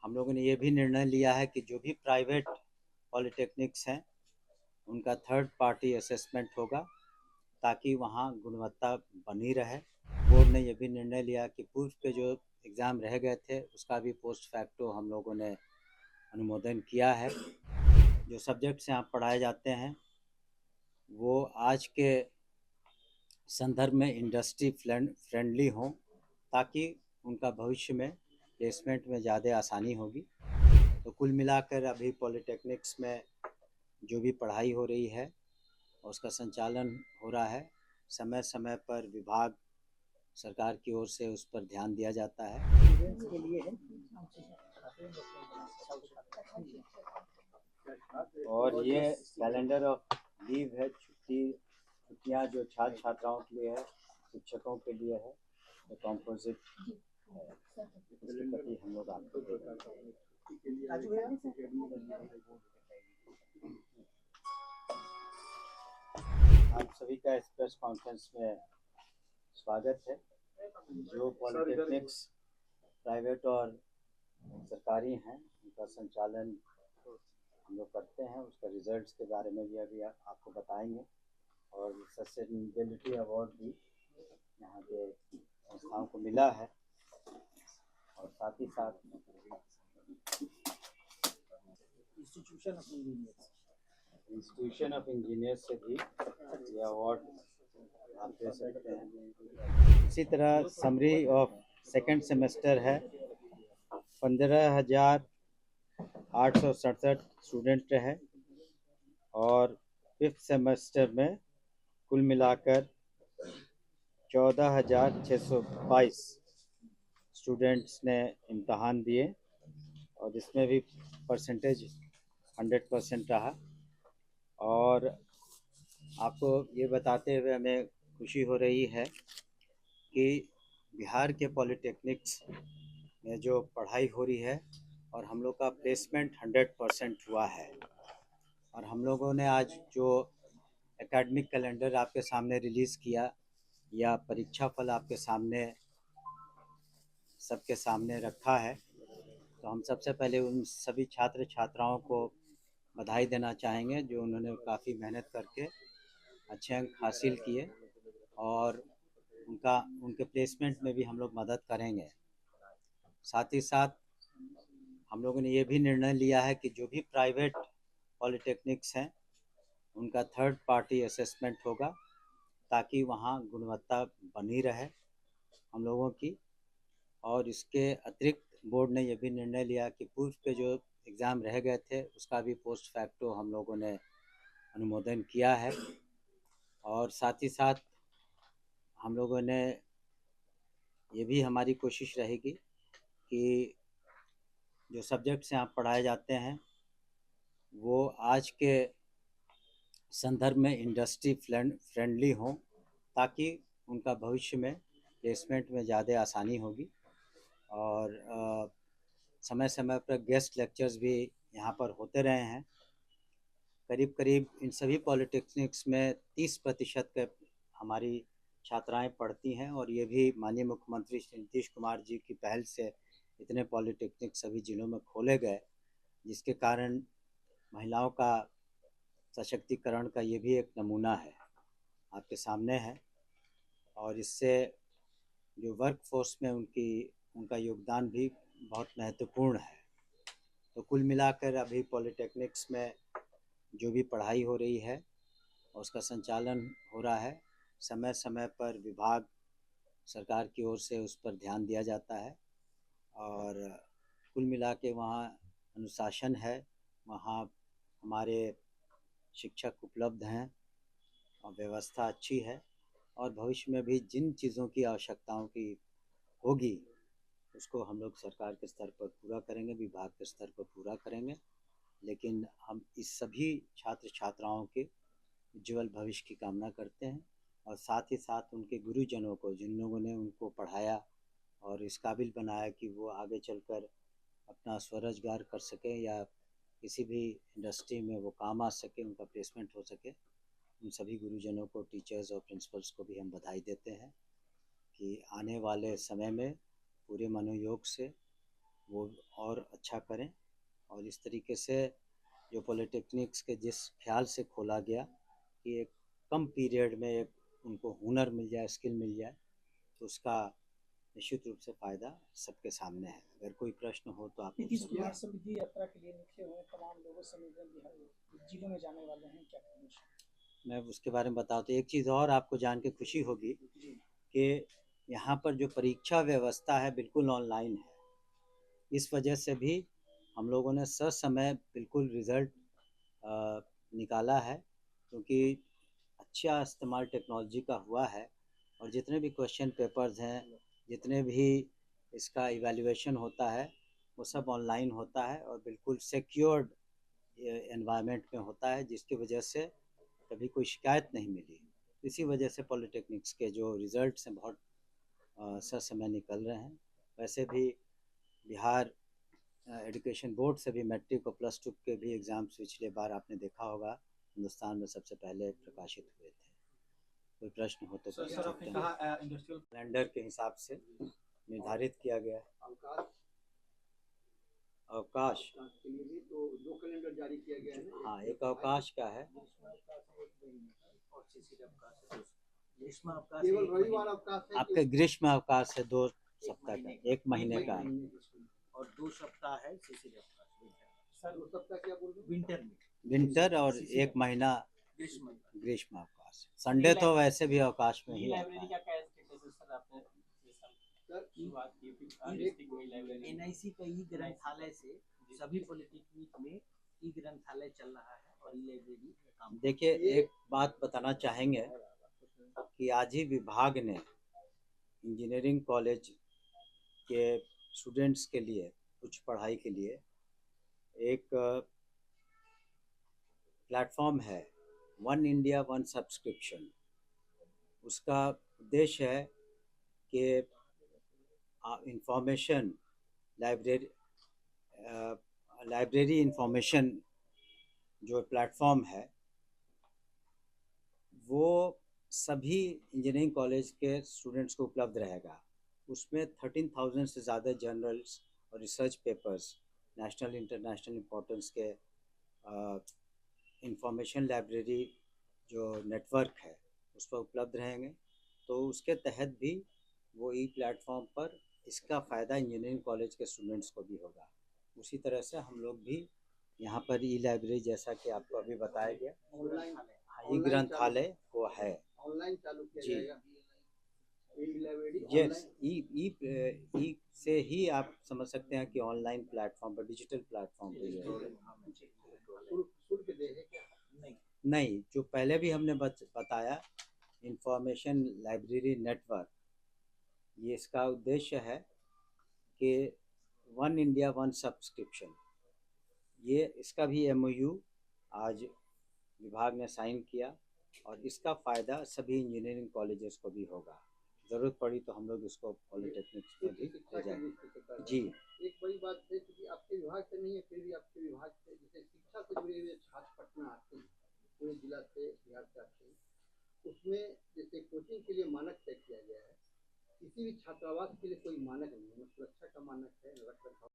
हम लोगों ने ये भी निर्णय लिया है कि जो भी प्राइवेट पॉलिटेक्निक्स हैं उनका थर्ड पार्टी असेसमेंट होगा ताकि वहाँ गुणवत्ता बनी रहे। बोर्ड ने ये भी निर्णय लिया कि पूर्व के जो एग्ज़ाम रह गए थे उसका भी पोस्ट फैक्टो हम लोगों ने अनुमोदन किया है। जो सब्जेक्ट्स यहाँ पढ़ाए जाते हैं वो आज के संदर्भ में इंडस्ट्री फ्रेंडली हों ताकि उनका भविष्य में प्लेसमेंट में ज़्यादा आसानी होगी। तो कुल मिलाकर अभी पॉलिटेक्निक्स में जो भी पढ़ाई हो रही है उसका संचालन हो रहा है। समय समय पर विभाग सरकार की ओर से उस पर ध्यान दिया जाता है। स्टूडेंट्स के लिए है और ये कैलेंडर ऑफ लीव है, छुट्टियाँ जो छात्र छात्राओं के लिए है, शिक्षकों के लिए है, तो कॉम्पोजिट है। इसके प्रति हम लोग आपको आप सभी का इस प्रेस कॉन्फ्रेंस में स्वागत है। जो पॉलिटेक्निक्स प्राइवेट और सरकारी हैं उनका संचालन हम लोग करते हैं, उसका रिजल्ट्स के बारे में भी अभी आपको बताएंगे और सस्टेनेबिलिटी अवार्ड भी यहाँ के संस्थाओं को मिला है। और साथ ही साथ इंस्टीट्यूशन ऑफ इंजीनियर्स से भी ये अवार्ड आप दे सकते हैं। इसी तरह समरी ऑफ सेकंड सेमेस्टर है। 15,867 स्टूडेंट है और फिफ्थ सेमेस्टर में कुल मिलाकर 14,622 स्टूडेंट्स ने इम्तहान दिए और इसमें भी परसेंटेज 100% रहा। और आपको ये बताते हुए हमें खुशी हो रही है कि बिहार के पॉलिटेक्निक्स में जो पढ़ाई हो रही है और हम लोग का प्लेसमेंट 100% हुआ है। और हम लोगों ने आज जो एकेडमिक कैलेंडर आपके सामने रिलीज़ किया या परीक्षा फल आपके सामने सबके सामने रखा है, तो हम सबसे पहले उन सभी छात्र छात्राओं को बधाई देना चाहेंगे जो उन्होंने काफ़ी मेहनत करके अच्छे अंक हासिल किए और उनके प्लेसमेंट में भी हम लोग मदद करेंगे। साथ ही साथ हम लोगों ने ये भी निर्णय लिया है कि जो भी प्राइवेट पॉलिटेक्निक्स हैं उनका थर्ड पार्टी असेसमेंट होगा ताकि वहाँ गुणवत्ता बनी रहे हम लोगों की। और इसके अतिरिक्त बोर्ड ने यह भी निर्णय लिया कि पूर्व के जो एग्ज़ाम रह गए थे उसका भी पोस्ट फैक्टो हम लोगों ने अनुमोदन किया है। और साथ ही साथ हम लोगों ने ये भी हमारी कोशिश रहेगी कि जो सब्जेक्ट्स यहाँ पढ़ाए जाते हैं वो आज के संदर्भ में इंडस्ट्री फ्रेंडली हों ताकि उनका भविष्य में प्लेसमेंट में ज़्यादा आसानी होगी। और समय समय पर गेस्ट लेक्चर्स भी यहाँ पर होते रहे हैं। करीब करीब इन सभी पॉलिटेक्निक्स में 30% के हमारी छात्राएं पढ़ती हैं और ये भी माननीय मुख्यमंत्री श्री नीतीश कुमार जी की पहल से इतने पॉलिटेक्निक सभी जिलों में खोले गए, जिसके कारण महिलाओं का सशक्तिकरण का ये भी एक नमूना है, आपके सामने है। और इससे जो वर्क फोर्स में उनका योगदान भी बहुत महत्वपूर्ण है। तो कुल मिलाकर अभी पॉलिटेक्निक्स में जो भी पढ़ाई हो रही है उसका संचालन हो रहा है। समय समय पर विभाग सरकार की ओर से उस पर ध्यान दिया जाता है और कुल मिला के वहाँ अनुशासन है, वहाँ हमारे शिक्षक उपलब्ध हैं और व्यवस्था अच्छी है। और भविष्य में भी जिन चीज़ों की आवश्यकताओं की होगी उसको हम लोग सरकार के स्तर पर पूरा करेंगे, विभाग के स्तर पर पूरा करेंगे। लेकिन हम इस सभी छात्र छात्राओं के उज्ज्वल भविष्य की कामना करते हैं और साथ ही साथ उनके गुरुजनों को, जिन लोगों ने उनको पढ़ाया और इस काबिल बनाया कि वो आगे चलकर अपना स्वरोजगार कर सकें या किसी भी इंडस्ट्री में वो काम आ सके, उनका प्लेसमेंट हो सके, उन सभी गुरुजनों को, टीचर्स और प्रिंसिपल्स को भी हम बधाई देते हैं कि आने वाले समय में पूरे मनोयोग से वो और अच्छा करें। और इस तरीके से जो पॉलिटेक्निक्स के जिस ख्याल से खोला गया कि एक कम पीरियड में एक उनको हुनर मिल जाए, स्किल मिल जाए, तो उसका निश्चित रूप से फ़ायदा सबके सामने है। अगर कोई प्रश्न हो तो आप पूछ इस सकते बिहार हैं। समृद्धि यात्रा के लिए निकले हुए तमाम लोगों से मिलकर बिहार जिलों में जाने वाले हैं, क्या कहेंगे? मैं उसके बारे में बताऊँ तो एक चीज़ और आपको जान के खुशी होगी कि यहाँ पर जो परीक्षा व्यवस्था है बिल्कुल ऑनलाइन है। इस वजह से भी हम लोगों ने ससमय बिल्कुल रिज़ल्ट निकाला है, क्योंकि अच्छा इस्तेमाल टेक्नोलॉजी का हुआ है। और जितने भी क्वेश्चन पेपर्स हैं, जितने भी इसका इवैल्यूएशन होता है, वो सब ऑनलाइन होता है और बिल्कुल सिक्योर्ड एनवायरनमेंट में होता है, जिसकी वजह से कभी कोई शिकायत नहीं मिली। इसी वजह से पॉलिटेक्निक्स के जो रिज़ल्ट्स हैं बहुत ससमय निकल रहे हैं। वैसे भी बिहार एजुकेशन बोर्ड से भी मैट्रिक और प्लस टू के भी एग्ज़ाम्स पिछले बार आपने देखा होगा, हिंदुस्तान में सबसे पहले प्रकाशित हुए थे। कोई प्रश्न हो तो पूछ सकते हैं। इंडस्ट्रियल कैलेंडर के हिसाब से निर्धारित किया गया है। अवकाश के लिए भी तो 2 कैलेंडर जारी किया गया है। हाँ, एक अवकाश का है। केवल रविवार अवकाश है। आपके ग्रीष्म अवकाश है 2 सप्ताह का, 1 महीने का। और 2 सप्ताह है शिशिर अवकाश। सर 2 सप्ताह क्या बोल रहे हैं? विंटर में, विंटर और 1 महीना ग्रीष्म अवकाश। संडे तो वैसे भी अवकाश में ही आता है। एनआईसी का ई ग्रंथालय से सभी पॉलिटेक्निक में ई ग्रंथालय चल रहा है और ई लाइब्रेरी काम। देखिए, एक बात बताना चाहेंगे कि आज ही विभाग ने इंजीनियरिंग कॉलेज के स्टूडेंट्स के लिए कुछ पढ़ाई के लिए एक प्लेटफॉर्म है, वन इंडिया वन सब्सक्रिप्शन। उसका उद्देश्य है कि इंफॉर्मेशन लाइब्रेरी इंफॉर्मेशन जो प्लेटफॉर्म है वो सभी इंजीनियरिंग कॉलेज के स्टूडेंट्स को उपलब्ध रहेगा। उसमें 13,000 से ज़्यादा जर्नल्स और research papers national international importance के इंफॉर्मेशन लाइब्रेरी जो नेटवर्क है उस पर उपलब्ध रहेंगे। तो उसके तहत भी वो ई प्लेटफॉर्म पर इसका फ़ायदा इंजीनियरिंग कॉलेज के स्टूडेंट्स को भी होगा। उसी तरह से हम लोग भी यहाँ पर ई लाइब्रेरी, जैसा कि आपको अभी बताया गया, ई ग्रंथालय वो है ऑनलाइन चालू किया जाएगा। यस, ई से ही आप समझ सकते हैं कि ऑनलाइन प्लेटफॉर्म पर, डिजिटल प्लेटफॉर्म पर नहीं, जो पहले भी हमने बताया इंफॉर्मेशन लाइब्रेरी नेटवर्क, ये इसका उद्देश्य है कि वन इंडिया वन सब्सक्रिप्शन, ये इसका भी एमओयू आज विभाग ने साइन किया और इसका फ़ायदा सभी इंजीनियरिंग कॉलेजेस को भी होगा। ज़रूरत पड़ी तो हम लोग इसको पॉलिटेक्निक्स में भी ले जाएंगे। जी, एक बड़ी बात है कि आपके विभाग से नहीं है, फिर भी आपके विभाग से जैसे शिक्षा से जुड़े हुए छात्र पटना आते हैं, पूरे जिला से, बिहार से आते हैं, उसमें जैसे कोचिंग के लिए मानक तय किया गया है। किसी भी छात्रावास के लिए कोई मानक नहीं है, सुरक्षा का मानक है, रख रखाव